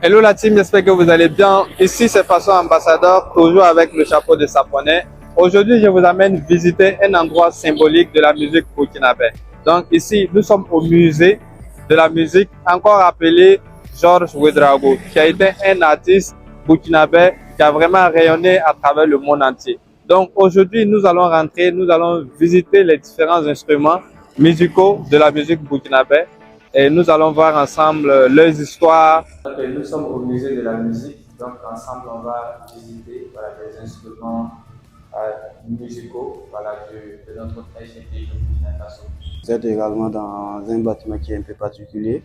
Hello la team, j'espère que vous allez bien. Ici c'est Faso Ambassadeur, toujours avec le chapeau de Saponais. Aujourd'hui, je vous amène visiter un endroit symbolique de la musique burkinabé. Donc ici, nous sommes au musée de la musique, encore appelé Georges Ouedraogo, qui a été un artiste burkinabé qui a vraiment rayonné à travers le monde entier. Donc aujourd'hui, nous allons rentrer, nous allons visiter les différents instruments musicaux de la musique burkinabé et nous allons voir ensemble leurs histoires. Donc, nous sommes au musée de la musique, donc ensemble on va visiter les instruments musicaux de notre très cher pays Burkina Faso. Vous êtes également dans un bâtiment qui est un peu particulier,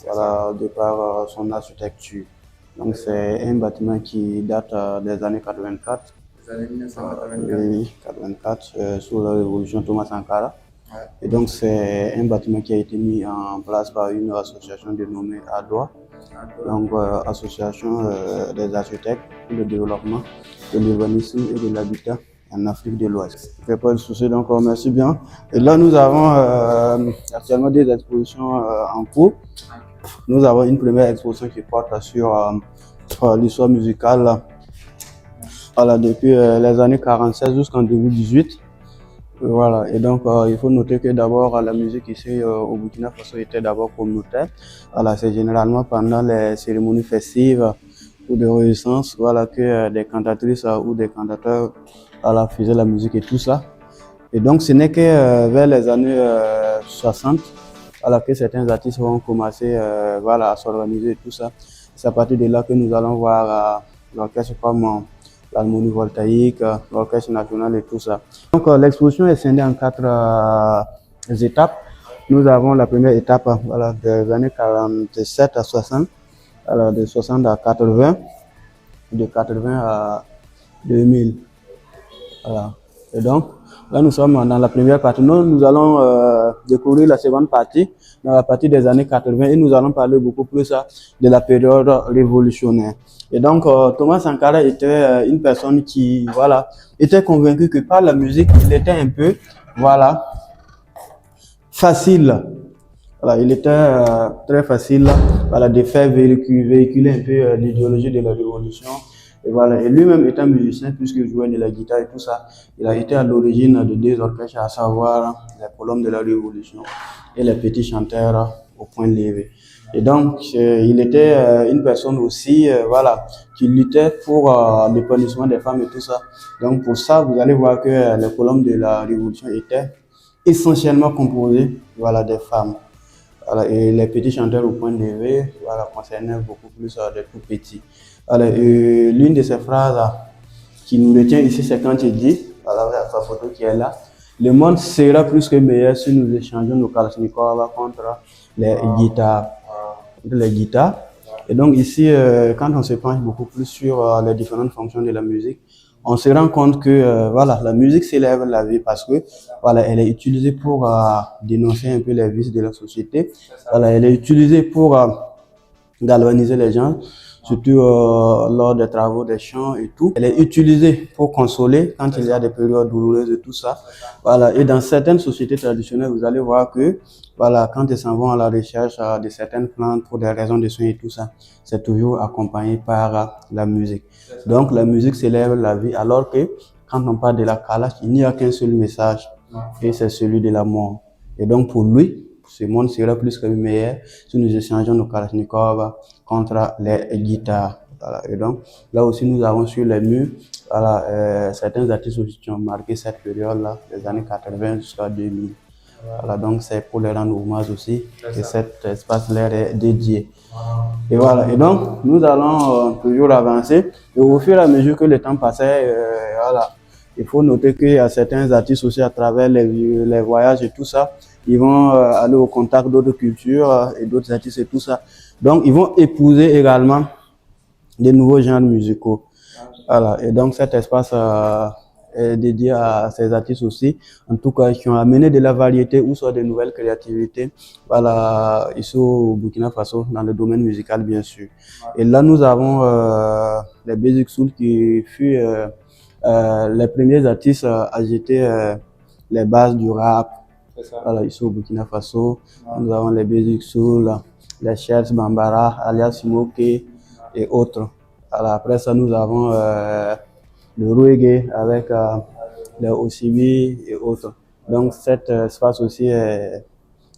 de par son architecture. Donc c'est un bâtiment qui date des années 84. Les années 1984. Oui, 84, sous la révolution Thomas Sankara. Et donc c'est un bâtiment qui a été mis en place par une association dénommée ADOA, donc association des architectes pour le développement de l'urbanisme et de l'habitat en Afrique de l'Ouest. Je ne fais pas de souci, donc merci bien. Et là nous avons actuellement des expositions en cours. Nous avons une première exposition qui porte sur l'histoire musicale depuis les années 46 jusqu'en 2018. Voilà, et donc il faut noter que d'abord la musique ici au Burkina Faso était d'abord communautaire. Voilà, c'est généralement pendant les cérémonies festives ou de réjouissance, voilà, que des cantatrices ou des cantateurs faisaient la musique et tout ça. Et donc ce n'est que vers les années 60 que certains artistes vont commencer à s'organiser et tout ça. C'est à partir de là que nous allons voir l'orchestre comme l'harmonie voltaïque, l'orchestre national et tout ça. Donc l'exposition est scindée en 4 étapes. Nous avons la première étape des années 47 à 60, de 60 à 80, de 80 à 2000. Voilà. Et donc là nous sommes dans la première partie. Nous allons découvrir la seconde partie, dans la partie des années 80, et nous allons parler beaucoup plus de la période révolutionnaire. Et donc Thomas Sankara était une personne qui était convaincu que par la musique il était un peu facile. Voilà, il était très facile de faire véhiculer un peu l'idéologie de la révolution. Et voilà, et lui-même étant musicien, puisqu'il jouait de la guitare et tout ça, il a été à l'origine de 2 orchestres, à savoir les Colombe de la Révolution et les Petits Chanteurs au Point Levé. Et donc, il était une personne aussi, qui luttait pour l'épanouissement des femmes et tout ça. Donc, pour ça, vous allez voir que les Colombe de la Révolution étaient essentiellement composés, des femmes. Voilà, et les Petits Chanteurs au Point Levé, concernaient beaucoup plus des tout petits. L'une de ces phrases qui nous retient ici, c'est quand il dit, sa photo qui est là, le monde sera plus que meilleur si nous échangeons nos kalachnikovs contre les guitares. Et donc ici, quand on se penche beaucoup plus sur les différentes fonctions de la musique, on se rend compte que la musique célèbre la vie parce que elle est utilisée pour dénoncer un peu les vices de la société. Elle est utilisée pour galvaniser les gens, surtout lors des travaux des champs et tout. Elle est utilisée pour consoler quand il y a des périodes douloureuses et tout ça. Et dans certaines sociétés traditionnelles, vous allez voir que quand ils s'en vont à la recherche de certaines plantes pour des raisons de soins et tout ça, c'est toujours accompagné par la musique. Donc la musique célèbre la vie, alors que quand on parle de la Kalash, il n'y a qu'un seul message, et c'est celui de la mort. Et donc pour lui, ce monde sera plus que meilleur si nous échangeons nos kalachnikovs contre les guitares. Et donc là aussi nous avons sur les murs certains artistes aussi qui ont marqué cette période-là, des années 80 jusqu'à 2000. Donc c'est pour les rendre hommage aussi que cet espace leur est dédié. Et et donc nous allons toujours avancer. Et au fur et à mesure que le temps passait, il faut noter qu'il y a certains artistes aussi à travers les voyages et tout ça, ils vont aller au contact d'autres cultures et d'autres artistes et tout ça. Donc ils vont épouser également des nouveaux genres musicaux. Et donc cet espace est dédié à ces artistes aussi, en tout cas qui ont amené de la variété ou soit de nouvelles créativités, ici au Burkina Faso, dans le domaine musical bien sûr. Et là nous avons les Basic Soul qui fut les premiers artistes à agiter les bases du rap. Ici au Burkina Faso, nous avons les Basic Soul, les Chers Bambara, alias Smoke, et autres. Alors, après ça, nous avons le reggae avec le OCB et autres. Donc, cet espace aussi est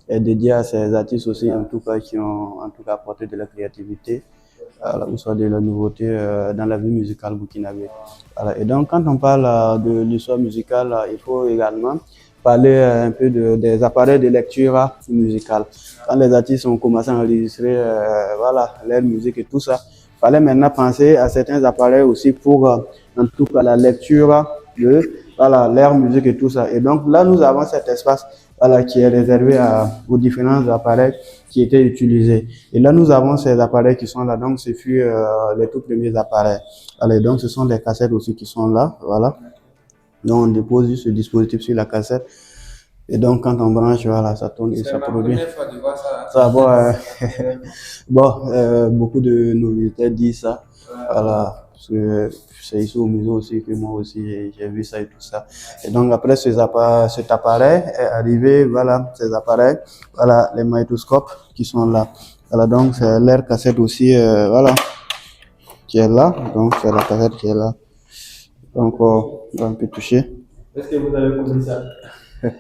dédié à ces artistes aussi, en tout cas, qui ont en tout cas apporté de la créativité, ou soit de la nouveauté dans la vie musicale burkinabé. Voilà. Et donc, quand on parle de l'histoire musicale, il faut également parler un peu des appareils de lecture musicale. Quand les artistes ont commencé à enregistrer voilà, leur musique et tout ça, il fallait maintenant penser à certains appareils aussi pour, en tout cas, la lecture de voilà, leur musique et tout ça. Et donc là, nous avons cet espace voilà, qui est réservé aux différents appareils qui étaient utilisés. Et là, nous avons ces appareils qui sont là. Donc, ce fut les tout premiers appareils. Allez, donc, ce sont des cassettes aussi qui sont là. Voilà. Donc, on dépose juste ce dispositif sur la cassette. Et donc, quand on branche, voilà, ça tourne et ça produit. Ça, bon, bon beaucoup de nos visiteurs disent ça. Voilà, parce que c'est ici au musée aussi que moi aussi j'ai vu ça et tout ça. Et donc, après cet appareil est arrivé, voilà, ces appareils, voilà, les magnétoscopes qui sont là. Voilà, donc, c'est l'air cassette aussi, voilà, qui est là. Donc, c'est la cassette qui est là. Donc, on peut toucher. Est-ce que vous avez connu ça? Est-ce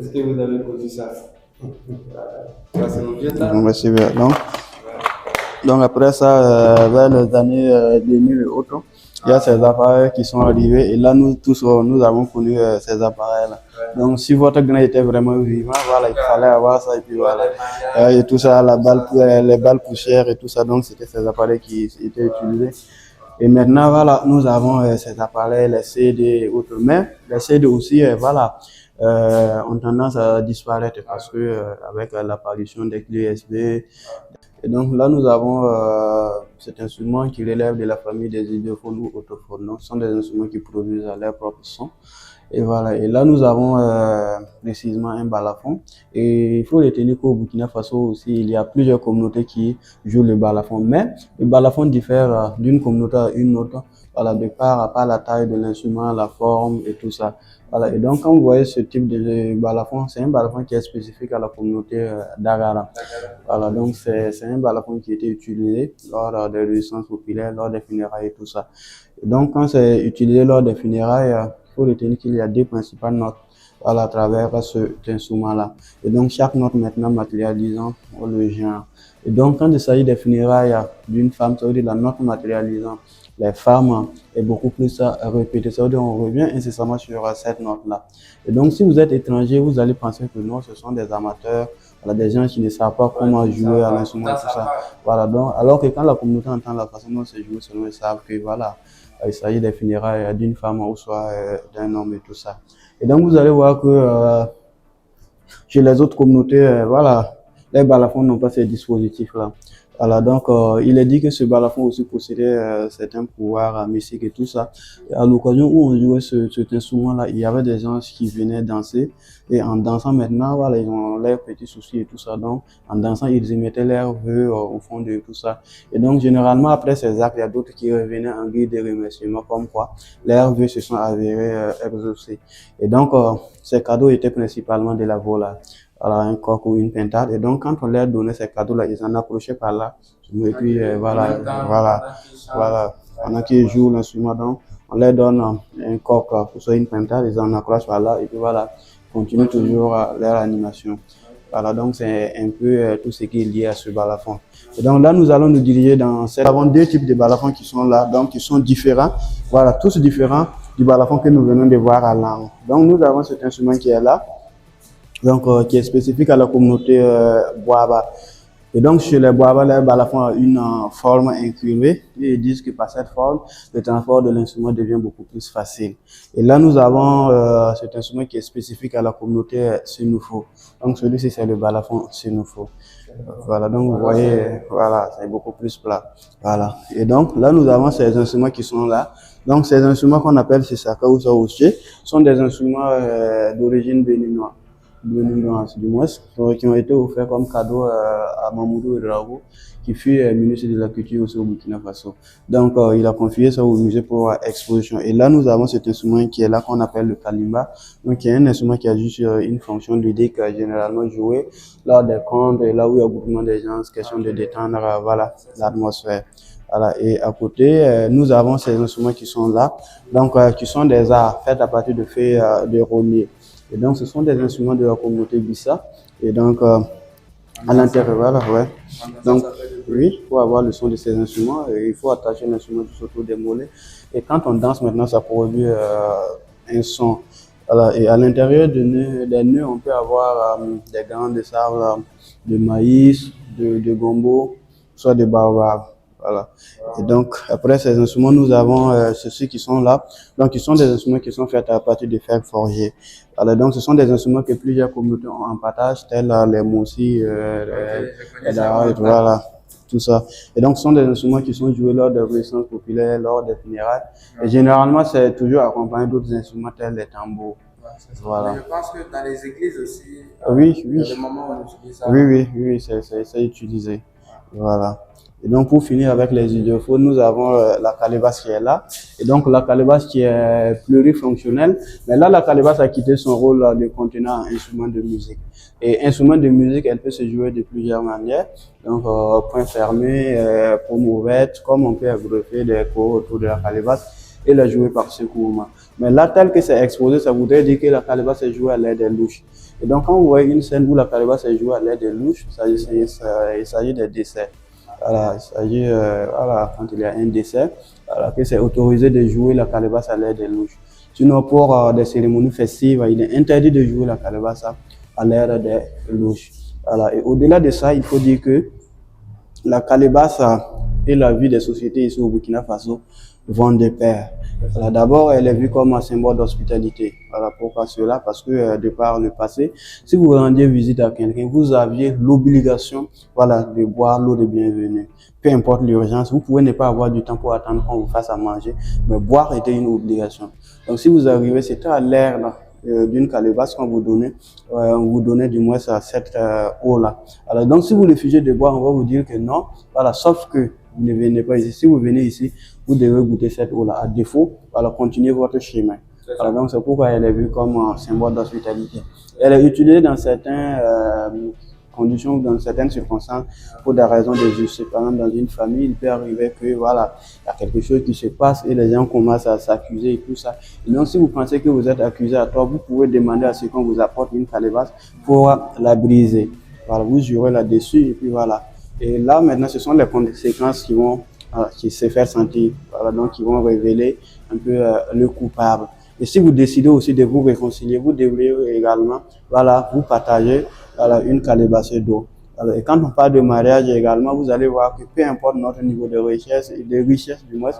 que vous avez connu ça? Merci bien. Donc après ça, vers les années 2000 et autres, il y a ces appareils qui sont arrivés et là nous tous nous avons connu ces appareils-là. Donc si votre grain était vraiment vivant, voilà, il fallait avoir ça et puis voilà. Et tout ça, les balles poussières et tout ça, donc c'était ces appareils qui étaient utilisés. Et maintenant, voilà, nous avons ces appareils, les CD et autres. Mais les CD aussi, voilà, ont tendance à disparaître parce que avec l'apparition des clés USB. Et donc là, nous avons cet instrument qui relève de la famille des idiophones ou autophones. Donc, ce sont des instruments qui produisent leur propre son. Et voilà. Et là, nous avons précisément un balafon. Et il faut retenir qu'au Burkina Faso aussi, il y a plusieurs communautés qui jouent le balafon. Mais le balafon diffère d'une communauté à une autre. Voilà, de part à part la taille de l'instrument, la forme et tout ça. Voilà. Et donc, quand vous voyez ce type de balafon, c'est un balafon qui est spécifique à la communauté d'Agara. Voilà, donc c'est un balafon qui a été utilisé lors des résistances populaires, lors des funérailles et tout ça. Et donc, quand c'est utilisé lors des funérailles, il faut retenir qu'il y a deux principales notes voilà, à travers cet instrument-là. Et donc, chaque note maintenant matérialisant le genre. Et donc, quand il s'agit des funérailles d'une femme, ça veut dire la note matérialisant les femmes est beaucoup plus répétée. Ça veut dire on revient incessamment sur cette note-là. Et donc, si vous êtes étranger, vous allez penser que non, ce sont des amateurs, voilà, des gens qui ne savent pas comment jouer à l'instrument et tout ça. Voilà, donc, alors que quand la communauté entend la façon dont c'est joué, ils savent que voilà, il s'agit des funérailles d'une femme ou soit d'un homme et tout ça. Et donc, vous allez voir que chez les autres communautés, voilà, les balafons n'ont pas ces dispositifs-là. Voilà, donc il est dit que ce balafon aussi possédait certains pouvoirs mystiques et tout ça. Et à l'occasion où on jouait cet instrument-là, il y avait des gens qui venaient danser. Et en dansant maintenant, voilà, ils ont leurs petits soucis et tout ça. Donc, en dansant, ils émettaient leurs vœux au fond de tout ça. Et donc, généralement, après ces actes, il y a d'autres qui revenaient en guise de remerciement, comme quoi leurs vœux se sont avérés exaucés. Et donc, ces cadeaux étaient principalement de la vola. Voilà, un coq ou une pintade. Et donc, quand on leur donnait ces cadeaux-là, ils en approchaient par là. Et puis, voilà. Pendant qu'ils jouent l'instrument, donc, on leur donne un coq ou soit une pintade, ils en accrochent par là. Et puis, voilà, continuent toujours leur animation. Voilà, donc c'est un peu tout ce qui est lié à ce balafon. Et donc là, nous allons nous diriger dans cette... Nous avons deux types de balafons qui sont là, donc qui sont différents. Voilà, tous différents du balafon que nous venons de voir à l'angle. Donc, nous avons cet instrument qui est là. Donc, qui est spécifique à la communauté Boaba. Et donc, chez les Boaba, les balafons ont une forme incurvée. Et ils disent que par cette forme, le transport de l'instrument devient beaucoup plus facile. Et là, nous avons cet instrument qui est spécifique à la communauté Sénoufo. Donc, celui-ci, c'est le balafon Sénoufo. Voilà, donc vous voyez, voilà, c'est beaucoup plus plat. Voilà. Et donc, là, nous avons ces instruments qui sont là. Donc, ces instruments qu'on appelle Sisaka ou Saouché sont des instruments d'origine béninoise. du moins, qui ont été offerts comme cadeau à Mamoudou Ouedraogo, qui fut ministre de la Culture aussi au Burkina Faso. Donc, il a confié ça au musée pour exposition. Et là, nous avons cet instrument qui est là, qu'on appelle le kalimba. Donc, il y a un instrument qui a juste une fonction ludique, généralement joué lors des contes, et là où il y a beaucoup de gens, c'est question de détendre, voilà, l'atmosphère. Voilà. Et à côté, nous avons ces instruments qui sont là, donc qui sont des arts faits à partir de feuilles de rosier. Et donc, ce sont des instruments de la communauté Bissa. Et donc, à l'intérieur, voilà, ouais. Donc, oui, pour avoir le son de ces instruments, il faut attacher l'instrument tout autour des mollets. Et quand on danse maintenant, ça produit un son. Voilà. Et à l'intérieur des nœuds, on peut avoir des grains de sable, de maïs, de gombo, soit de baobab. Voilà. Et donc, après ces instruments, nous avons ceux qui sont là. Donc, ils sont des instruments qui sont faits à partir de fer forgé. Alors, donc, ce sont des instruments que plusieurs communautés ont en partage, tels les moussis, les daras, voilà, tout ça. Et donc, ce sont des instruments qui sont joués lors des résistances populaires, lors des funérailles. Et généralement, c'est toujours accompagné d'autres instruments tels les tambours. Voilà. Mais je pense que dans les églises aussi, Oui, il y a des moments où on utilise ça. oui, c'est utilisé. Voilà. Et donc, pour finir avec les idéophones, nous avons la calebasse qui est là. Et donc, la calebasse qui est plurifonctionnelle. Mais là, la calebasse a quitté son rôle de contenant instrument de musique. Et instrument de musique, elle peut se jouer de plusieurs manières. Donc, point fermé, paume ouverte, comme on peut greffer des corps autour de la calebasse et la jouer par secouement. Mais là, tel que c'est exposé, ça voudrait dire que la calebasse est jouée à l'aide des louches. Et donc, quand vous voyez une scène où la calebasse est jouée à l'aide des louches, il s'agit des décès. Voilà, il s'agit, voilà, quand il y a un décès, voilà, que c'est autorisé de jouer la calebasse à l'aide des louches. Sinon, pour des cérémonies festives, il est interdit de jouer la calebasse à l'aide des louches. Voilà. Et au-delà de ça, il faut dire que la calebasse et la vie des sociétés ici au Burkina Faso vont de pair. Voilà, d'abord, elle est vue comme un symbole d'hospitalité. Voilà, pourquoi cela? Parce que de par le passé, si vous rendiez visite à quelqu'un, vous aviez l'obligation, voilà, de boire l'eau de bienvenue. Peu importe l'urgence, vous pouvez ne pas avoir du temps pour attendre qu'on vous fasse à manger, mais boire était une obligation. Donc, si vous arrivez, c'était à l'air d'une calebasse qu'on vous donnait, on vous donnait du moins cette eau-là. Alors, donc, si vous refusez de boire, on va vous dire que non, voilà, sauf que vous ne venez pas ici. Si vous venez ici, vous devez goûter cette eau-là. À défaut, voilà, continuez votre chemin. Alors, donc, c'est pourquoi elle est vue comme un symbole d'hospitalité. Elle est utilisée dans certaines conditions, dans certaines circonstances, pour des raisons de justice. Par exemple, dans une famille, il peut arriver que, voilà, il y a quelque chose qui se passe et les gens commencent à s'accuser et tout ça. Et donc, si vous pensez que vous êtes accusé à tort, vous pouvez demander à ce qu'on vous apporte une calebasse pour la briser. Voilà, vous jurez là-dessus et puis voilà. Et là, maintenant, ce sont les conséquences qui se faire sentir, voilà, donc qui vont révéler un peu le coupable. Et si vous décidez aussi de vous réconcilier, vous devriez également, voilà, vous partager, voilà, une calebasse d'eau. Et quand on parle de mariage également, vous allez voir que peu importe notre niveau de richesse, du moins,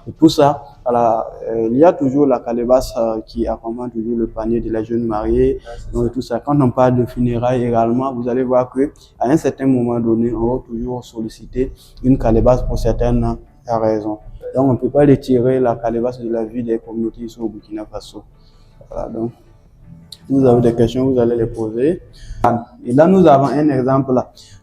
et tout ça, voilà, il y a toujours la calebasse qui accompagne toujours le panier de la jeune mariée, donc tout ça. Quand on parle de funérailles également, vous allez voir que à un certain moment donné, on va toujours solliciter une calebasse pour certaines raisons. Donc, on ne peut pas retirer la calebasse de la vie des communautés ici au Burkina Faso. Voilà, donc, si vous avez des questions, vous allez les poser. Et là, nous avons un exemple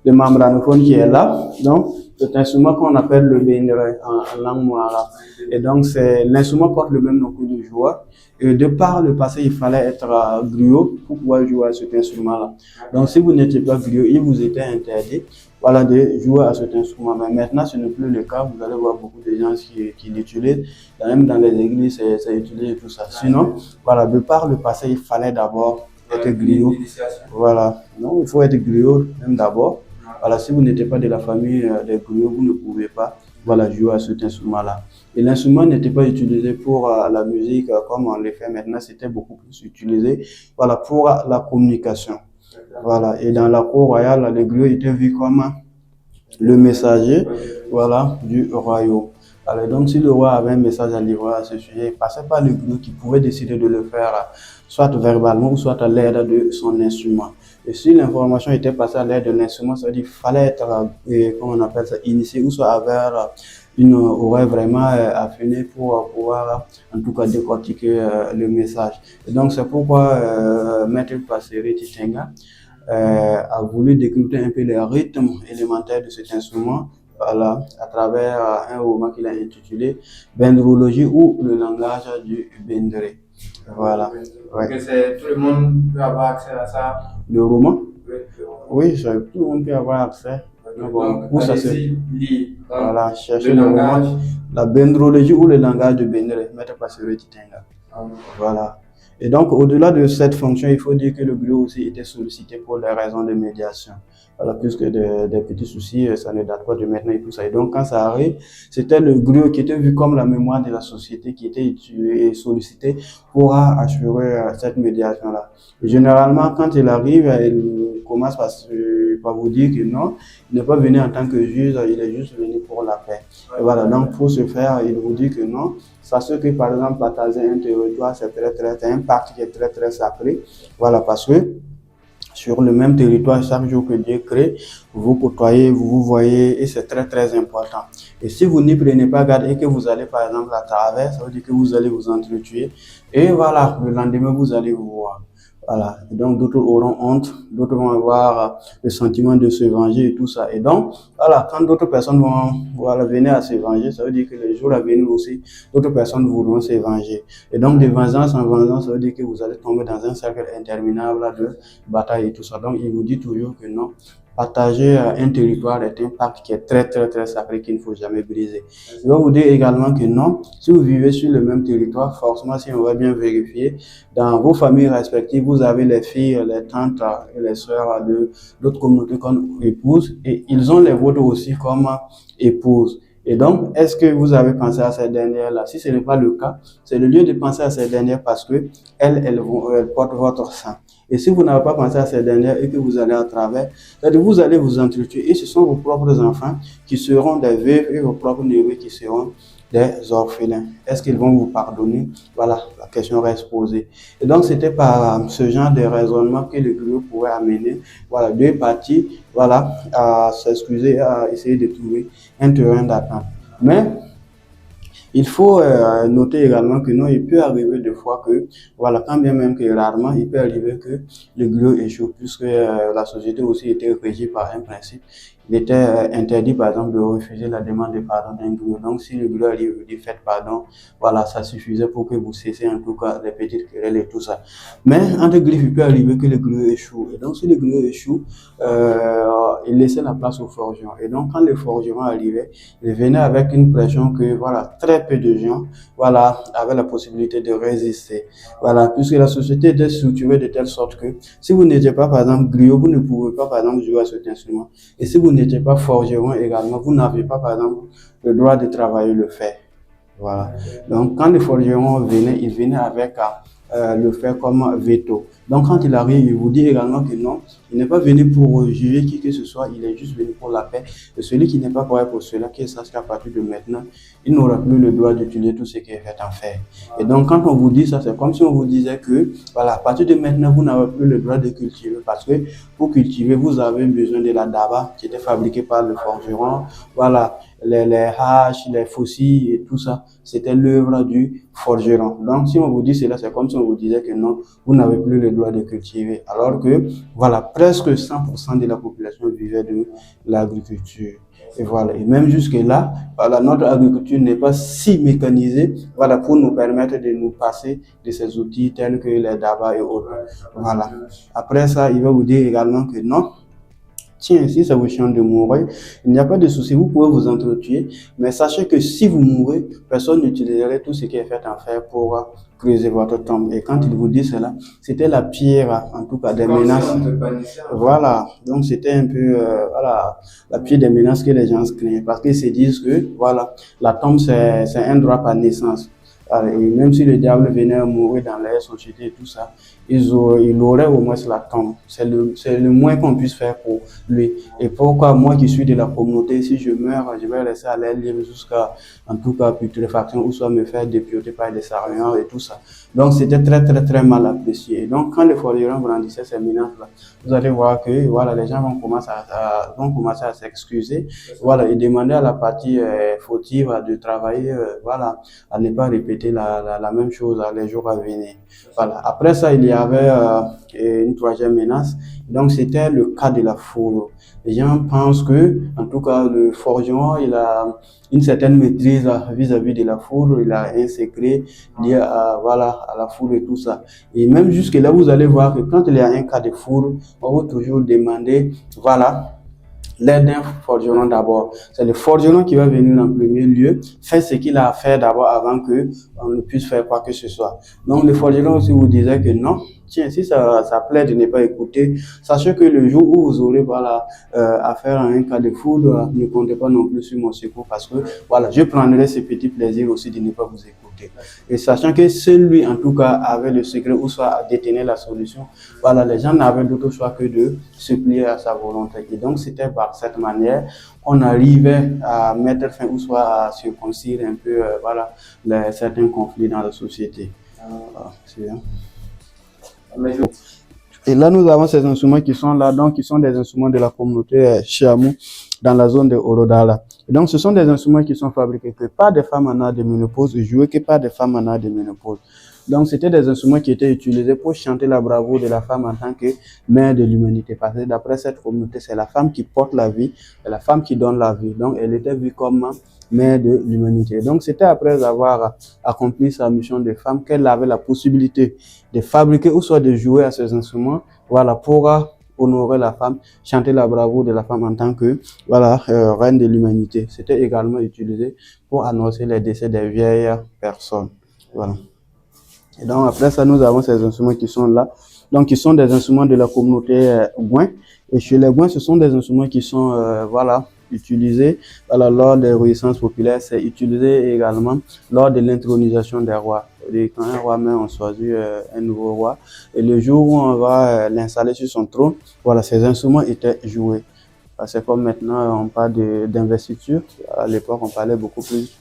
de membranophone qui est là. Donc, c'est un instrument qu'on appelle le bénere en langue moara. Et donc, l'instrument porte le même nom que le joueur. Et de par le passé, il fallait être griot pour pouvoir jouer à cet instrument-là. Donc, si vous n'étiez pas griot, il vous était interdit, voilà, de jouer à cet instrument. Mais maintenant, ce n'est plus le cas. Vous allez voir beaucoup de gens qui l'utilisent. Même dans les églises, c'est utilisé et tout ça. Sinon, voilà, de par le passé, il fallait d'abord être griot. Voilà. Non, il faut être griot même d'abord. Voilà, si vous n'étiez pas de la famille des griots, vous ne pouvez pas, voilà, jouer à cet instrument-là. Et l'instrument n'était pas utilisé pour la musique comme on le fait maintenant, c'était beaucoup plus utilisé, voilà, pour la communication. Voilà. Et dans la cour royale, le griot était vu comme le messager, voilà, du royaume. Alors, donc, si le roi avait un message à livrer à ce sujet, il passait par le griot qui pouvait décider de le faire, soit verbalement ou soit à l'aide de son instrument. Et si l'information était passée à l'aide de l'instrument, ça veut dire qu'il fallait être, comment on appelle ça, initié ou soit avoir une oreille vraiment affinée pour pouvoir en tout cas décortiquer le message. Et donc c'est pourquoi Maître Passeri Titenga a voulu décrypter un peu les rythmes élémentaires de cet instrument, voilà, à travers un roman qu'il a intitulé Bendrologie ou le langage du Bendré. Voilà. Ouais. Donc, tout le monde peut avoir accès à ça. Le roman? Oui, Oui, tout le monde peut avoir accès. donc, Où ça se... lire. Voilà, chercher le le langage. roman, la bendrologie ou le langage de Bendré, Maître Passeri Titenga. Voilà. Et donc, au-delà de cette fonction, il faut dire que le griot aussi était sollicité pour des raisons de médiation. Voilà, puisque des petits soucis, ça ne date pas de maintenant et tout ça. Et donc, quand ça arrive, c'était le griot qui était vu comme la mémoire de la société qui était utilisé et sollicité pour assurer cette médiation-là. Généralement, quand il arrive, il commence par vous dire que non, il n'est pas venu en tant que juge, il est juste venu pour la paix. Et voilà, donc pour ce faire, il vous dit que non, sachez que par exemple, partager un territoire, c'est un pacte qui est très très sacré. Voilà, parce que sur le même territoire, chaque jour que Dieu crée, vous vous côtoyez, vous vous voyez, et c'est très très important. Et si vous n'y prenez pas garde et que vous allez par exemple à travers, ça veut dire que vous allez vous entretuer. Et voilà, le lendemain, vous allez vous voir. Voilà. Et donc, d'autres auront honte, d'autres vont avoir le sentiment de se venger et tout ça. Et donc, voilà, quand d'autres personnes vont venir à se venger, ça veut dire que les jours à venir aussi, d'autres personnes voudront se venger. Et donc, de vengeance en vengeance, ça veut dire que vous allez tomber dans un cercle interminable de bataille et tout ça. Donc, il vous dit toujours que non. Partager un territoire est un pacte qui est très très très sacré qu'il ne faut jamais briser. Je vais vous dire également que non, si vous vivez sur le même territoire, forcément si on va bien vérifier, dans vos familles respectives, vous avez les filles, les tantes et les sœurs de d'autres communautés comme épouses et ils ont les vôtres aussi comme épouses. Et donc, est-ce que vous avez pensé à ces dernières-là? Si ce n'est pas le cas, c'est le lieu de penser à ces dernières parce que elles portent votre sang. Et si vous n'avez pas pensé à ces dernières et que vous allez à travers, c'est-à-dire vous allez vous entretuer et ce sont vos propres enfants qui seront des veuves et vos propres neveux qui seront des orphelins. Est-ce qu'ils vont vous pardonner? Voilà, la question reste posée. Et donc, c'était par ce genre de raisonnement que le griot pourrait amener, voilà, deux parties, voilà, à s'excuser, à essayer de trouver un terrain d'attente. Mais, il faut noter également que non, il peut arriver des fois que, voilà, quand bien même que rarement, il peut arriver que le griot échoue, puisque la société aussi était régie par un principe. Il était interdit, par exemple, de refuser la demande de pardon d'un griot. Donc, si le griot arrive et dit faites pardon, voilà, ça suffisait pour que vous cessiez en tout cas les petites querelles et tout ça. Mais, entre griffes, il peut arriver que le griot échoue. Et donc, si le griot échoue, il laissait la place au forgeron. Et donc, quand le forgeron arrivait, il venait avec une pression que, voilà, très peu de gens, voilà, avaient la possibilité de résister. Voilà, puisque la société était structurée de telle sorte que, si vous n'étiez pas, par exemple, griot, vous ne pouvez pas, par exemple, jouer à cet instrument. Et si vous n'étiez pas forgeron également, vous n'avez pas, par exemple, le droit de travailler le fer. Voilà. Donc, quand le forgeron venait, il venait avec le fer comme veto. Donc, quand il arrive, il vous dit également que non, il n'est pas venu pour juger qui que ce soit, il est juste venu pour la paix. Et celui qui n'est pas prêt pour cela, qu'il sache qu'à partir de maintenant, il n'aura plus le droit d'utiliser tout ce qui est fait en fer. Et donc, quand on vous dit ça, c'est comme si on vous disait que, voilà, à partir de maintenant, vous n'avez plus le droit de cultiver parce que pour cultiver, vous avez besoin de la daba qui était fabriquée par le forgeron. Voilà, les haches, les faucilles et tout ça, c'était l'œuvre du forgeron. Donc, si on vous dit cela, c'est comme si on vous disait que non, vous n'avez plus le droit de cultiver. Alors que, voilà, presque 100% de la population vivait de l'agriculture. Et voilà. Et même jusque-là, voilà, notre agriculture n'est pas si mécanisée, voilà, pour nous permettre de nous passer de ces outils tels que les dabas et autres. Voilà. Après ça, il va vous dire également que non. Tiens, si ça vous chante de mourir, il n'y a pas de souci, vous pouvez vous entretuer, mais sachez que si vous mourrez, personne n'utiliserait tout ce qui est fait en fer pour creuser votre tombe. Et quand il vous dit cela, c'était la pierre, en tout cas, des menaces. Voilà, donc c'était un peu, voilà, la pierre des menaces que les gens craignaient, parce qu'ils se disent que, voilà, la tombe, c'est un droit par naissance. Voilà, et même si le diable venait à mourir dans la société et tout ça, il aurait au moins la tombe. C'est le moins qu'on puisse faire pour lui. Et pourquoi moi qui suis de la communauté, si je meurs, je vais rester à l'air libre jusqu'à, en tout cas, putréfaction, ou soit me faire dépioter par des sarniens et tout ça. Donc c'était très mal apprécié. Donc quand les forgerons brandissaient ces menaces-là, vous allez voir que voilà, les gens vont commencer à s'excuser, voilà, et demander à la partie fautive de travailler, voilà, à ne pas répéter la même chose les jours à venir. Voilà. Après ça, il y avait une troisième menace. Donc, c'était le cas de la foudre. Les gens pensent que, en tout cas, le forgeron, il a une certaine maîtrise vis-à-vis de la foudre. Il a un secret lié à, voilà, à la foudre et tout ça. Et même jusque là, vous allez voir que quand il y a un cas de foudre, on va toujours demander, voilà, l'aide d'un forgeron d'abord. C'est le forgeron qui va venir en premier lieu, faire ce qu'il a à faire d'abord avant que on ne puisse faire quoi que ce soit. Donc le forgeron aussi vous disait que non, tiens, si ça plaît de ne pas écouter, sachez que le jour où vous aurez voilà, affaire à un cas de foudre, ne comptez pas non plus sur mon secours parce que voilà, je prendrai ce petit plaisir aussi de ne pas vous écouter. Et sachant que celui en tout cas avait le secret ou soit détenait la solution, voilà, les gens n'avaient d'autre choix que de se plier à sa volonté. Et donc c'était par cette manière qu'on arrivait à mettre fin ou soit à circoncire un peu voilà, certains conflits dans la société. Voilà, c'est bien. Et là, nous avons ces instruments qui sont là, donc qui sont des instruments de la communauté Chiamou dans la zone de Orodala. Et donc, ce sont des instruments qui sont fabriqués que par des femmes en âge de ménopause et joués que par des femmes en âge de ménopause. Donc, c'était des instruments qui étaient utilisés pour chanter la bravoure de la femme en tant que mère de l'humanité. Parce que d'après cette communauté, c'est la femme qui porte la vie, c'est la femme qui donne la vie. Donc, elle était vue comme mère de l'humanité. Donc, c'était après avoir accompli sa mission de femme qu'elle avait la possibilité de fabriquer ou soit de jouer à ces instruments, voilà, pour honorer la femme, chanter la bravoure de la femme en tant que, voilà, reine de l'humanité. C'était également utilisé pour annoncer les décès des vieilles personnes. Voilà. Et donc, après ça, nous avons ces instruments qui sont là. Donc, qui sont des instruments de la communauté Gouin. Et chez les Gouin, ce sont des instruments qui sont, voilà, utilisés voilà, lors des réjouissances populaires. C'est utilisé également lors de l'intronisation des rois. Et quand un roi meurt, on choisit un nouveau roi. Et le jour où on va l'installer sur son trône, voilà, ces instruments étaient joués. C'est comme maintenant, on parle d'investiture. À l'époque, on parlait beaucoup plus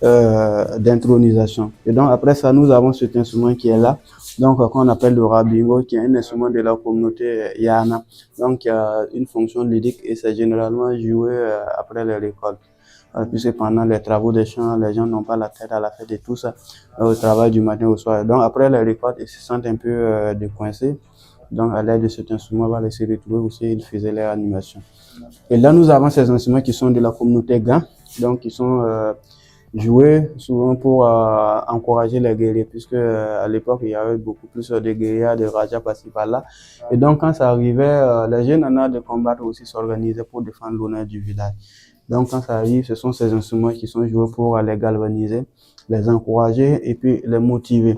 d'intronisation. Et donc, après ça, nous avons cet instrument qui est là, donc qu'on appelle le rabingo, qui est un instrument de la communauté Yana. Donc, il y a une fonction ludique et c'est généralement joué après les récoltes. Puisque pendant les travaux des champs, les gens n'ont pas la tête à la fête et tout ça, au travail du matin au soir. Donc, après les récoltes, ils se sentent un peu décoincés. Donc, à l'aide de cet instrument, on va les se retrouver aussi, ils faisaient leur animation. Et là, nous avons ces instruments qui sont de la communauté Gan, donc qui sont joués souvent pour encourager les guerriers, puisque à l'époque, il y avait beaucoup plus de guerriers, de rajas par-ci par-là. Et donc, quand ça arrivait, les jeunes en art de combattre aussi s'organisaient pour défendre l'honneur du village. Donc, quand ça arrive, ce sont ces instruments qui sont joués pour les galvaniser, les encourager et puis les motiver.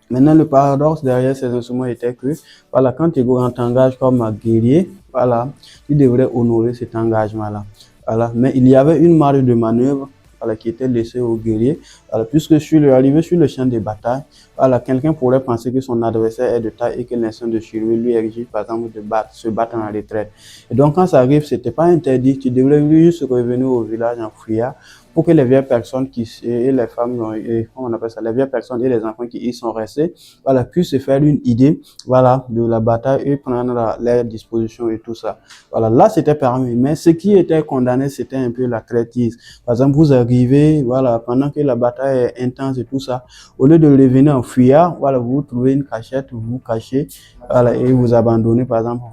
Maintenant, le paradoxe derrière ces instruments était que, voilà, quand tu t'engages comme guerrier, voilà, tu devrais honorer cet engagement-là. Voilà. Mais il y avait une marge de manœuvre, voilà, qui était laissée aux guerriers. Voilà, puisque arrivé sur le champ de bataille, voilà, quelqu'un pourrait penser que son adversaire est de taille et que l'instinct de survie lui exige, par exemple, de se battre en retraite. Et donc, quand ça arrive, c'était pas interdit. Tu devrais juste revenir au village en fouillant pour que les vieilles personnes et les femmes, comment on appelle ça, les vieilles personnes et les enfants qui y sont restés, voilà, puissent se faire une idée, voilà, de la bataille et prendre leurs dispositions et tout ça. Voilà, là, c'était permis. Mais ce qui était condamné, c'était un peu la traîtrise. Par exemple, vous arrivez, voilà, pendant que la bataille est intense et tout ça, au lieu de revenir en fuyard, voilà, vous trouvez une cachette, vous vous cachez, voilà, et vous abandonnez, par exemple,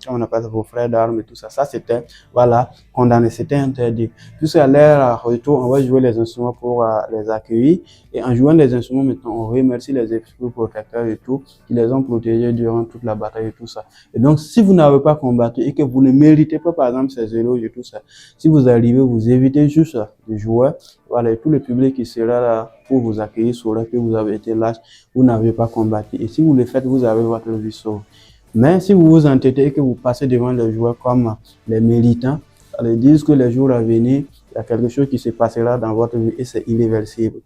on appelle ça, vos frères d'armes et tout ça. Ça, c'était, voilà, condamné, c'était interdit. Puisqu'à l'heure retour, on va jouer les instruments pour les accueillir. Et en jouant les instruments, maintenant, on remercie les esprits protecteurs et tout, qui les ont protégés durant toute la bataille et tout ça. Et donc, si vous n'avez pas combattu et que vous ne méritez pas, par exemple, ces éloges et tout ça, si vous arrivez, vous évitez juste de jouer, voilà, et tout le public qui sera là pour vous accueillir saura que vous avez été lâche, vous n'avez pas combattu. Et si vous le faites, vous avez votre vie sauve. Mais si vous vous entêtez et que vous passez devant les joueurs comme les méritants, ils disent que les jours à venir, il y a quelque chose qui se passera dans votre vie et c'est irréversible.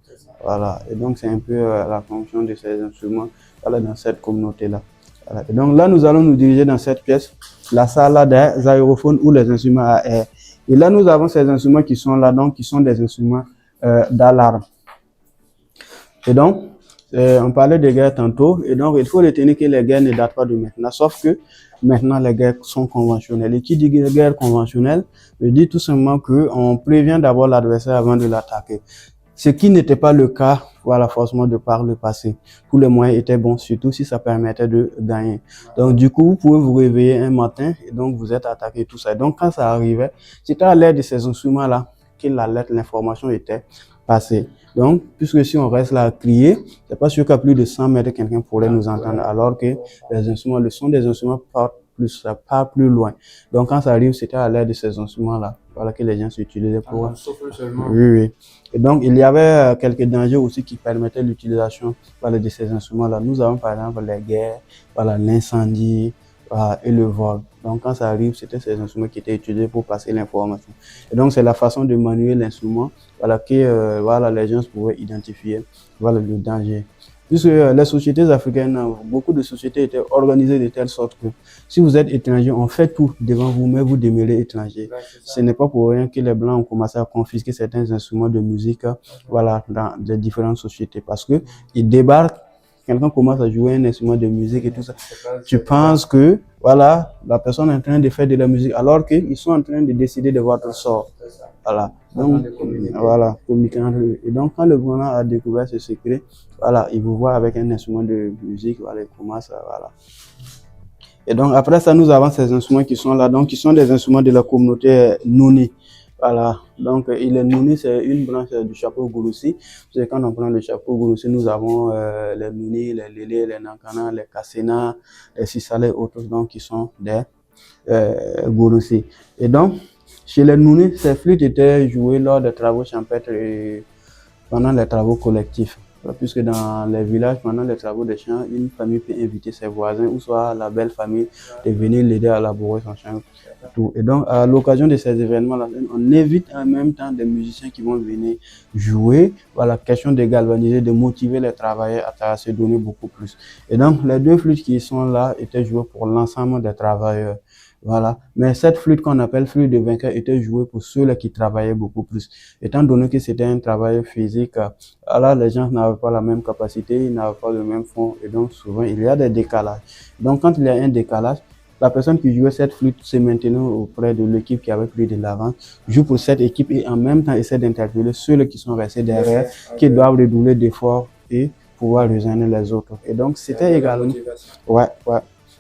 Voilà. Et donc, c'est un peu la fonction de ces instruments, voilà, dans cette communauté-là. Voilà. Et donc, là, nous allons nous diriger dans cette pièce, la salle là, des aérophones ou les instruments à air. Et là, nous avons ces instruments qui sont là, donc, qui sont des instruments d'alarme. Et donc, on parlait des guerres tantôt, et donc il faut retenir que les guerres ne datent pas de maintenant, sauf que maintenant les guerres sont conventionnelles. Et qui dit guerre conventionnelle, veut dire tout simplement qu'on prévient d'abord l'adversaire avant de l'attaquer. Ce qui n'était pas le cas, voilà, forcément de par le passé. Tous les moyens étaient bons, surtout si ça permettait de gagner. Donc du coup, vous pouvez vous réveiller un matin, et donc vous êtes attaqué, tout ça. Et donc quand ça arrivait, c'était à l'aide de ces instruments-là que l'information était passée. Donc, puisque si on reste là à crier, c'est pas sûr qu'à plus de 100 mètres, quelqu'un pourrait nous entendre, alors que les instruments, le son des instruments ça part plus loin. Donc, quand ça arrive, c'était à l'aide de ces instruments-là, voilà, que les gens s'utilisaient pour... Souffle seulement. Oui, oui. Et donc, il y avait quelques dangers aussi qui permettaient l'utilisation, voilà, de ces instruments-là. Nous avons, par exemple, les guerres, voilà, l'incendie, et le vol. Donc, quand ça arrive, c'était ces instruments qui étaient utilisés pour passer l'information. Et donc, c'est la façon de manier l'instrument, voilà, que, voilà, les gens pouvaient identifier, voilà, le danger. Puisque les sociétés africaines, beaucoup de sociétés étaient organisées de telle sorte que si vous êtes étranger, on fait tout devant vous, mais vous demeurez étranger. Ce n'est pas pour rien que les Blancs ont commencé à confisquer certains instruments de musique, voilà, dans les différentes sociétés, parce que ils débarquent. Quelqu'un commence à jouer un instrument de musique et tout ça. Tu penses que, voilà, la personne est en train de faire de la musique, alors qu'ils sont en train de décider de votre sort. Voilà. Donc, voilà, communiquer entre eux. Et donc, quand le gouvernement a découvert ce secret, voilà, il vous voit avec un instrument de musique, voilà, il commence à, voilà. Et donc, après ça, nous avons ces instruments qui sont là, donc, qui sont des instruments de la communauté Nouni. Voilà, donc il est Nouni, c'est une branche du chapeau Gouloussi. Quand on prend le chapeau Gouloussi, nous avons les Nouni, les Lélé, les Nankana, les Kassena, les Sissale et autres, donc qui sont des Gouloussi. Et donc, chez les Nouni, ces flûtes étaient jouées lors des travaux champêtres et pendant les travaux collectifs. Puisque dans les villages, pendant les travaux de champ, une famille peut inviter ses voisins ou soit la belle famille de venir l'aider à labourer son champ. Et donc, à l'occasion de ces événements-là, on invite en même temps des musiciens qui vont venir jouer. Voilà, question de galvaniser, de motiver les travailleurs à se donner beaucoup plus. Et donc, les deux flûtes qui sont là étaient jouées pour l'ensemble des travailleurs. Voilà. Mais cette flûte qu'on appelle flûte de vainqueur était jouée pour ceux-là qui travaillaient beaucoup plus. Étant donné que c'était un travail physique, alors les gens n'avaient pas la même capacité, ils n'avaient pas le même fond, et donc souvent il y a des décalages. Donc quand il y a un décalage, la personne qui jouait cette flûte se maintenait auprès de l'équipe qui avait pris de l'avance, joue pour cette équipe et en même temps essaie d'interpeller ceux qui sont restés derrière, qui doivent redoubler d'efforts et pouvoir rejoindre les autres. Et donc c'était également... Ouais.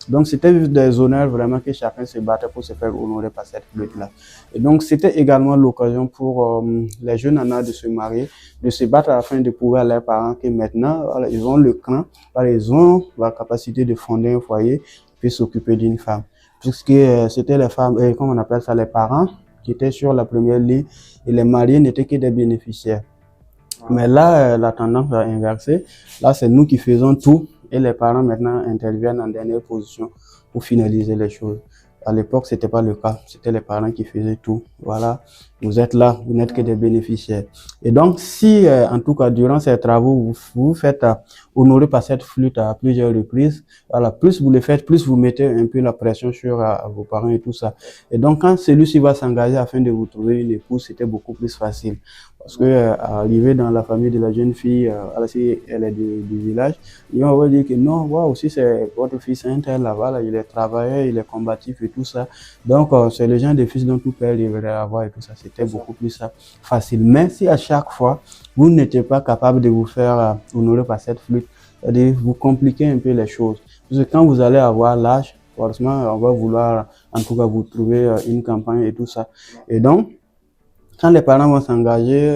Donc, c'était des honneurs vraiment que chacun se battait pour se faire honorer par cette flûte-là. Et donc, c'était également l'occasion pour les jeunes nanas de se marier, de se battre afin de prouver à leurs parents que maintenant, voilà, ils ont le cran, voilà, ils ont la capacité de fonder un foyer, puis s'occuper d'une femme. Puisque c'était les femmes, comment on appelle ça, les parents qui étaient sur la première ligne et les mariés n'étaient que des bénéficiaires. Mais là, la tendance a inversé. Là, c'est nous qui faisons tout. Et les parents maintenant interviennent en dernière position pour finaliser les choses. À l'époque, c'était pas le cas. C'était les parents qui faisaient tout. Voilà. Vous êtes là, vous n'êtes que des bénéficiaires. Et donc, si, en tout cas, durant ces travaux, vous vous faites honorer par cette flûte à plusieurs reprises, voilà, plus vous le faites, plus vous mettez un peu la pression sur vos parents et tout ça. Et donc, quand celui-ci va s'engager afin de vous trouver une épouse, c'était beaucoup plus facile. Parce que, arriver dans la famille de la jeune fille, si elle est du village, ils vont dire que non, waouh, si c'est votre fils, un tel, là, voilà, il est travailleur, il est combatif et tout ça. Donc, c'est le genre de fils dont tout père devrait avoir et tout ça. C'était beaucoup plus facile. Mais si à chaque fois, vous n'étiez pas capable de vous faire honorer par cette flûte, c'est-à-dire vous compliquez un peu les choses. Parce que quand vous allez avoir l'âge, forcément, on va vouloir, en tout cas, vous trouver une campagne et tout ça. Et donc, quand les parents vont s'engager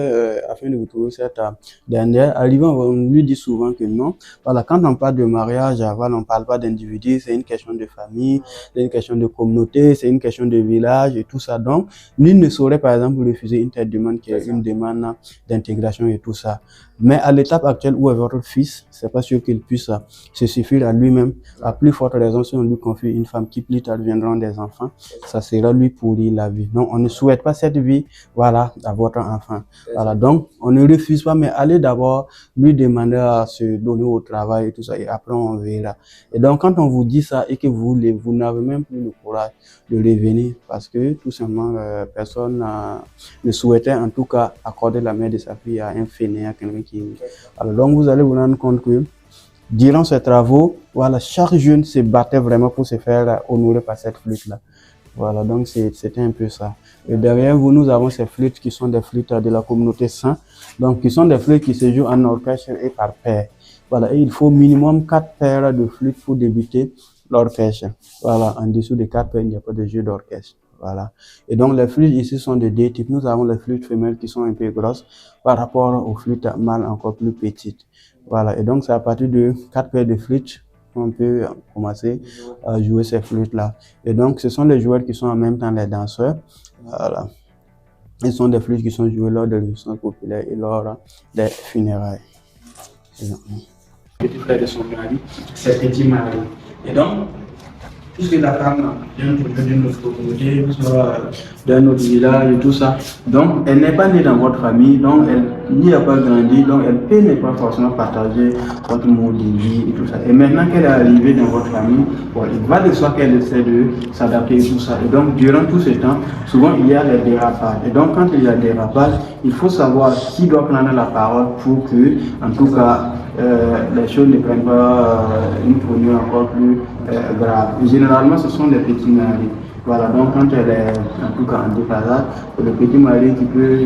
afin de vous trouver cette dernière, arrivant, on lui dit souvent que non. Voilà, quand on parle de mariage, voilà, on ne parle pas d'individu, c'est une question de famille, c'est une question de communauté, c'est une question de village et tout ça. Donc, nul ne saurait, par exemple, refuser une telle demande qui est une demande d'intégration et tout ça. Mais à l'étape actuelle où est votre fils, c'est pas sûr qu'il puisse se suffire à lui-même. À plus forte raison, si on lui confie une femme qui plus tard deviendront des enfants, ça sera lui pourrir la vie. Donc, on ne souhaite pas cette vie, voilà, voilà, à votre enfant. Voilà, donc on ne refuse pas, mais allez d'abord lui demander à se donner au travail et tout ça, et après on verra. Et donc quand on vous dit ça et que vous n'avez même plus le courage de revenir, parce que tout simplement personne ne souhaitait en tout cas accorder la main de sa fille à un fainéant, quelqu'un qui... Alors donc vous allez vous rendre compte que durant ces travaux, voilà, chaque jeune se battait vraiment pour se faire honorer par cette flûte-là. Voilà, donc c'était un peu ça. Et derrière vous, nous avons ces flûtes qui sont des flûtes de la communauté Saint, donc qui sont des flûtes qui se jouent en orchestre et par paire. Voilà, et il faut minimum 4 paires de flûtes pour débuter l'orchestre. Voilà, en dessous de 4 paires, il n'y a pas de jeu d'orchestre. Voilà. Et donc les flûtes ici sont de deux types. Nous avons les flûtes femelles qui sont un peu grosses par rapport aux flûtes mâles encore plus petites. Voilà, et donc c'est à partir de 4 paires de flûtes on peut commencer à jouer ces flûtes-là. Et donc, ce sont les joueurs qui sont en même temps les danseurs. Voilà. Ils sont des flûtes qui sont jouées lors des résistances populaires et lors des funérailles. Petit frère de son mari, c'est Petit Mari. Et donc, puisque la femme vient d'une autre communauté, soit d'un autre village et tout ça, donc elle n'est pas née dans votre famille, donc elle n'y a pas grandi, donc elle peut ne pas forcément partager votre mode de vie et tout ça. Et maintenant qu'elle est arrivée dans votre famille, bon, il va de soi qu'elle essaie de s'adapter et tout ça. Et donc durant tout ce temps, souvent il y a des dérapages. Et donc quand il y a des dérapages, il faut savoir qui doit prendre la parole pour que, en tout cas, les choses ne prennent pas une tournure encore plus grave. Et généralement, ce sont les petits maris. Voilà, donc quand elle est en tout cas en décalage, le petit mari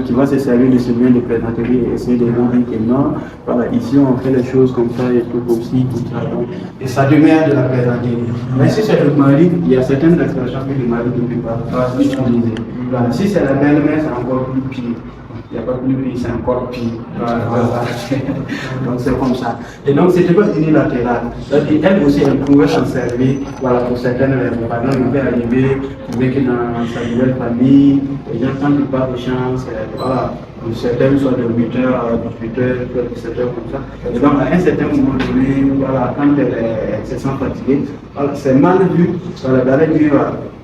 qui va se servir de ce bien de plaisanterie et essayer de lui dire que non, voilà, ici on fait les choses comme ça et tout comme ci, comme ça. Donc, et ça demeure de la plaisanterie. Mais si c'est le mari, il y a certaines expressions que le mari ne peut pas utiliser. Voilà, si c'est la belle-mère, c'est encore plus pire. Il n'y a pas plus pire, c'est encore pire. Voilà. Donc c'est comme ça. Et donc c'était pas unilatéral. Elle aussi, elle pouvait s'en servir voilà, pour certaines raisons. Par exemple, il peut arriver que dans sa nouvelle famille, les gens, quand ils partent de chance, voilà, certaines soit de 8h à 18h, 17h comme ça. Et donc à un certain moment donné, voilà, quand elle se sent fatiguée, voilà, c'est mal vu. Voilà, d'aller dire,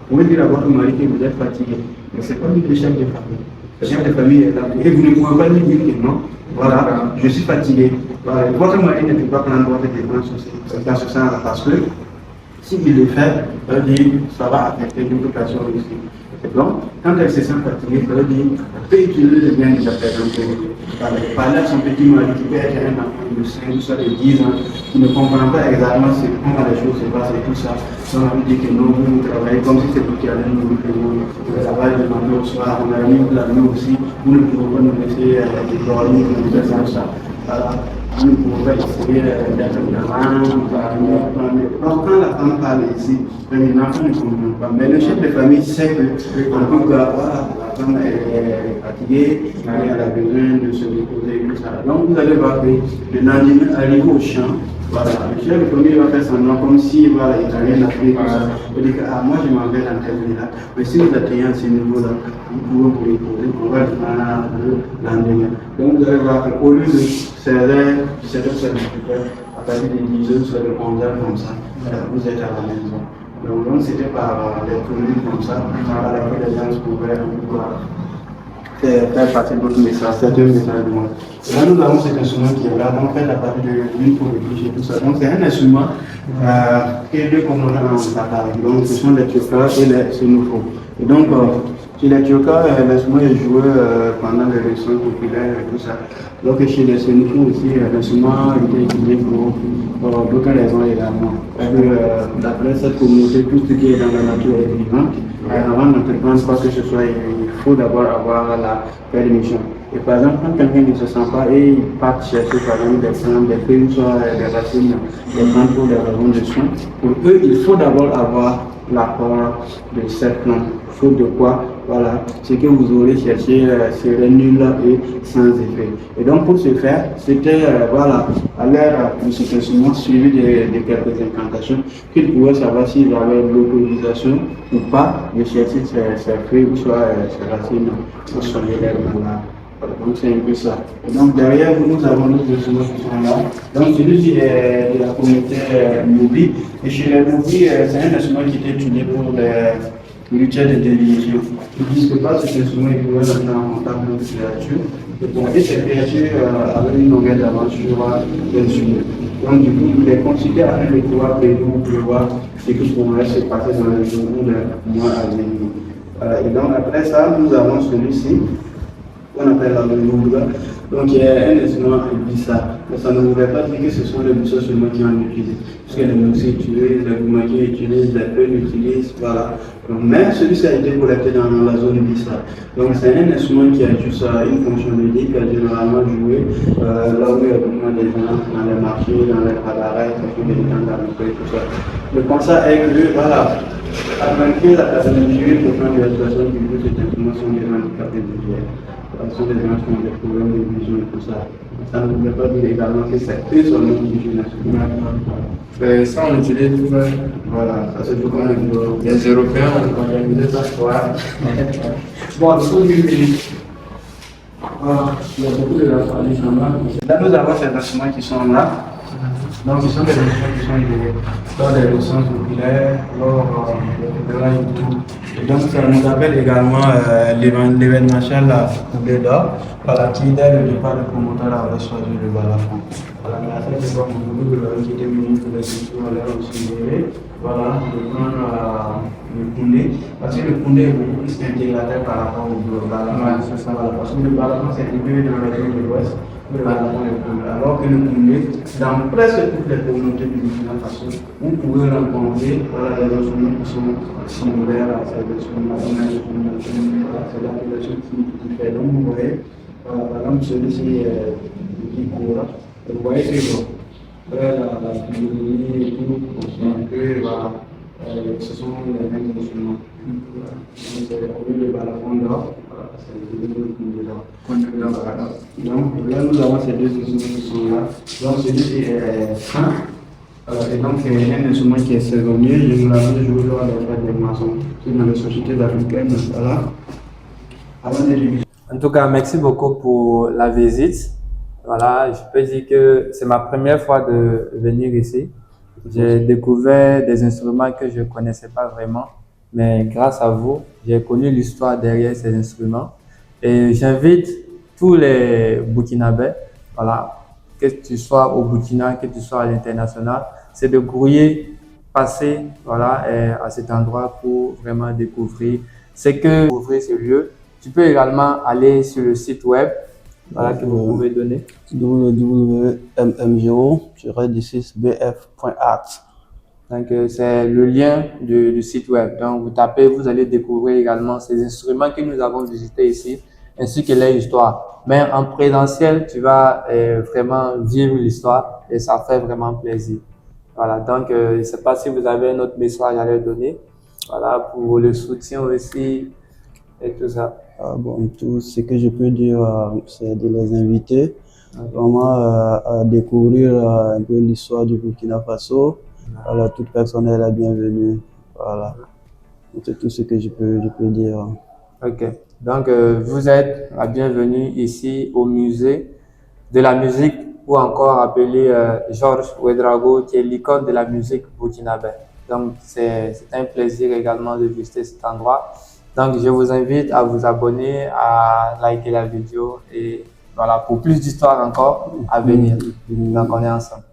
vous pouvez dire à votre mari que vous êtes fatigué. Mais c'est pas le chef de famille. Le chef de famille est là. Et vous ne pouvez pas lui dire que non, voilà, je suis fatigué. Voilà, votre mari ne peut pas prendre votre défense dans ce sens-là parce que s'il le fait, ça va affecter d'autres personnes aussi. Et donc, quand elle se sent fatiguée, ça veut dire qu'elle peut utiliser le bien de la personne. Parler à son petit mari qui peut être un enfant de 5 ou soit de 10 ans, qui ne comprend pas exactement comment les choses se passent et tout ça. On a dit que nous, vous travaillez comme si c'était vous qui allez nous faire le travail de matin au soir, on a mis la nuit aussi, vous ne pouvez pas nous laisser dormir, nous faire ça. Vous ne pouvez pas essayer d'être gamin, donc quand la femme parle ici, l'enfant ne comprend pas. Mais le chef de famille sait que, en tout cas, voilà, la femme est fatiguée, elle a besoin de se reposer et tout ça. Donc vous allez voir que le lendemain, arrivé au champ, voilà, le chef de famille va faire semblant comme si voilà, il n'a rien à faire. Il dit que moi je m'en vais dans tel là. Mais si vous atteignez à ce niveau-là, vous pouvez vous reposer, on va le faire le lendemain. Donc vous allez voir qu'au lieu de 16h, 17h, à partir de 10h, soit de 11h comme ça, vous êtes à la maison. Donc c'était par des produits comme ça, à laquelle les gens pouvaient faire passer d'autres messages, certains messages de moi. Et là, nous avons cet instrument qui est là, donc fait à partir de l'huile pour réfléchir tout ça. Donc c'est un instrument qui est deux composants en bataille. Donc ce sont les turcas et les sénoufos. Et donc, chez les turcas, l'instrument est joué pendant les récits populaires et tout ça. Donc chez les sénoufos aussi, l'instrument était utilisé pour d'autres raisons également. D'après cette communauté, tout ce qui est dans la nature est vivant. Avant d'entreprendre quoi que ce soit, il faut d'abord avoir la permission. Et par exemple, quand quelqu'un ne se sent pas et il part chercher par exemple des plantes, des feuilles, soit des racines, des plantes pour des raisons de soins, pour eux, il faut d'abord avoir l'accord de cette plante. Faute de quoi, voilà, ce que vous aurez cherché serait nul et sans effet. Et donc pour ce faire, c'était voilà, à l'ère de cet instrument suivi de quelques incantations qu'ils pouvaient savoir s'ils avaient l'autorisation ou pas de chercher ces feuilles ou soit ces racines au sommet de la. Donc c'est un peu ça. Et donc derrière vous, nous avons nos instruments qui sont là. Donc celui-ci est de la communauté Mobi. Et chez les Mobi, c'est un instrument qui était utilisé pour spirituelle et religieux. Ils disent que par cet instrument, ils pouvaient entrer en contact avec les créatures. Et ces créatures avaient une longueur d'avance sur les humains. Donc, du coup, il est considéré afin de pouvoir prévoir ce qui pourrait se passer dans les jours ou les mois à venir. Et donc, après ça, nous avons celui-ci, qu'on appelle la Lumumba. Donc, il y a un instrument bizarre. Mais ça ne voudrait pas dire que ce sont les Bissau seulement qui en utilisent. Puisque les Moussés utilisent, les Goumakis utilisent, les Peuls utilisent, voilà. Donc, mais celui-ci a été collecté dans la zone bizarre. Donc, c'est un instrument qui a juste une fonction ludique, généralement joué là où il y a besoin des gens, dans les marchés, dans les cabarets, ça fait des temps d'habitude, tout ça. Le constat est que, voilà, avant que la personne jouée, pour prendre les personnes qui jouent cet instrument sont des handicapés visuels. Ce sont des gens qui ont des problèmes de vision et tout ça. Ça ne voudrait pas dire également que c'est eux seulement qui jouent l'instrument. Ça, on utilise tout le Voilà, ça c'est tout comme les Européens, on organisait ça. Voilà. Bon, le son du pays. Voilà, il y a beaucoup de la famille là. Là, nous avons ces instruments qui sont là. Donc, ce sont des instruments qui sont liés dans des leçons populaires, lors de tout. Et donc, ça nous appelle également l'événementiel Coulée d'or, qui, dès le départ, le promoteur avait choisi le balafon. Voilà, mais à cette époque, beaucoup de gens qui étaient venus pour les cultures allaient aussi lever, voilà, de prendre le Koundé, parce que le Koundé est beaucoup plus intégrateur par rapport au balafon. Ouais, c'est ça, voilà, parce que le balafon s'est intégré dans la zone de l'Ouest. Alors que le Koundé, dans presque toutes les communautés du Burkina Faso, vous pouvez rencontrer des instruments qui sont similaires à ces instruments. C'est la population qui fait. Donc vous voyez, par exemple, celui-ci qui court, vous voyez que bon, la philosophie et tout, on que voilà, ce sont les mêmes instruments. Donc au lieu de balafon d'or, c'est le Koundé d'or. Donc là, nous avons ces deux instruments qui sont là. Donc celui-ci est fin. Et donc c'est un instrument qui est saisonnier. Généralement, je joue lors des fêtes des maçons. C'est dans les sociétés africaines. Voilà. En tout cas, merci beaucoup pour la visite. Voilà, je peux dire que c'est ma première fois de venir ici. J'ai découvert des instruments que je ne connaissais pas vraiment, mais grâce à vous, j'ai connu l'histoire derrière ces instruments. Et j'invite tous les Burkinabés, voilà, que tu sois au Burkina, que tu sois à l'international, c'est de grouiller, passer voilà, à cet endroit pour vraiment découvrir ce lieu. Tu peux également aller sur le site web voilà, que vous pouvez donner. www.m0-16bf.art. Donc, c'est le lien du site web. Donc, vous tapez, vous allez découvrir également ces instruments que nous avons visités ici, ainsi que leur histoire. Mais en présentiel, tu vas vraiment vivre l'histoire et ça fait vraiment plaisir. Voilà, donc je ne sais pas si vous avez un autre message à leur donner, voilà, pour le soutien aussi et tout ça. Bon, tout ce que je peux dire, c'est de les inviter vraiment à découvrir un peu l'histoire du Burkina Faso. Voilà, toute personne est la bienvenue. Voilà, c'est tout ce que je peux dire. Ok, donc vous êtes la bienvenue ici au musée de la musique ou encore appelé Georges Ouedraogo, qui est l'icône de la musique burkinabé. Donc c'est un plaisir également de visiter cet endroit. Donc je vous invite à vous abonner, à liker la vidéo et voilà, pour plus d'histoires encore à venir. Donc on est ensemble.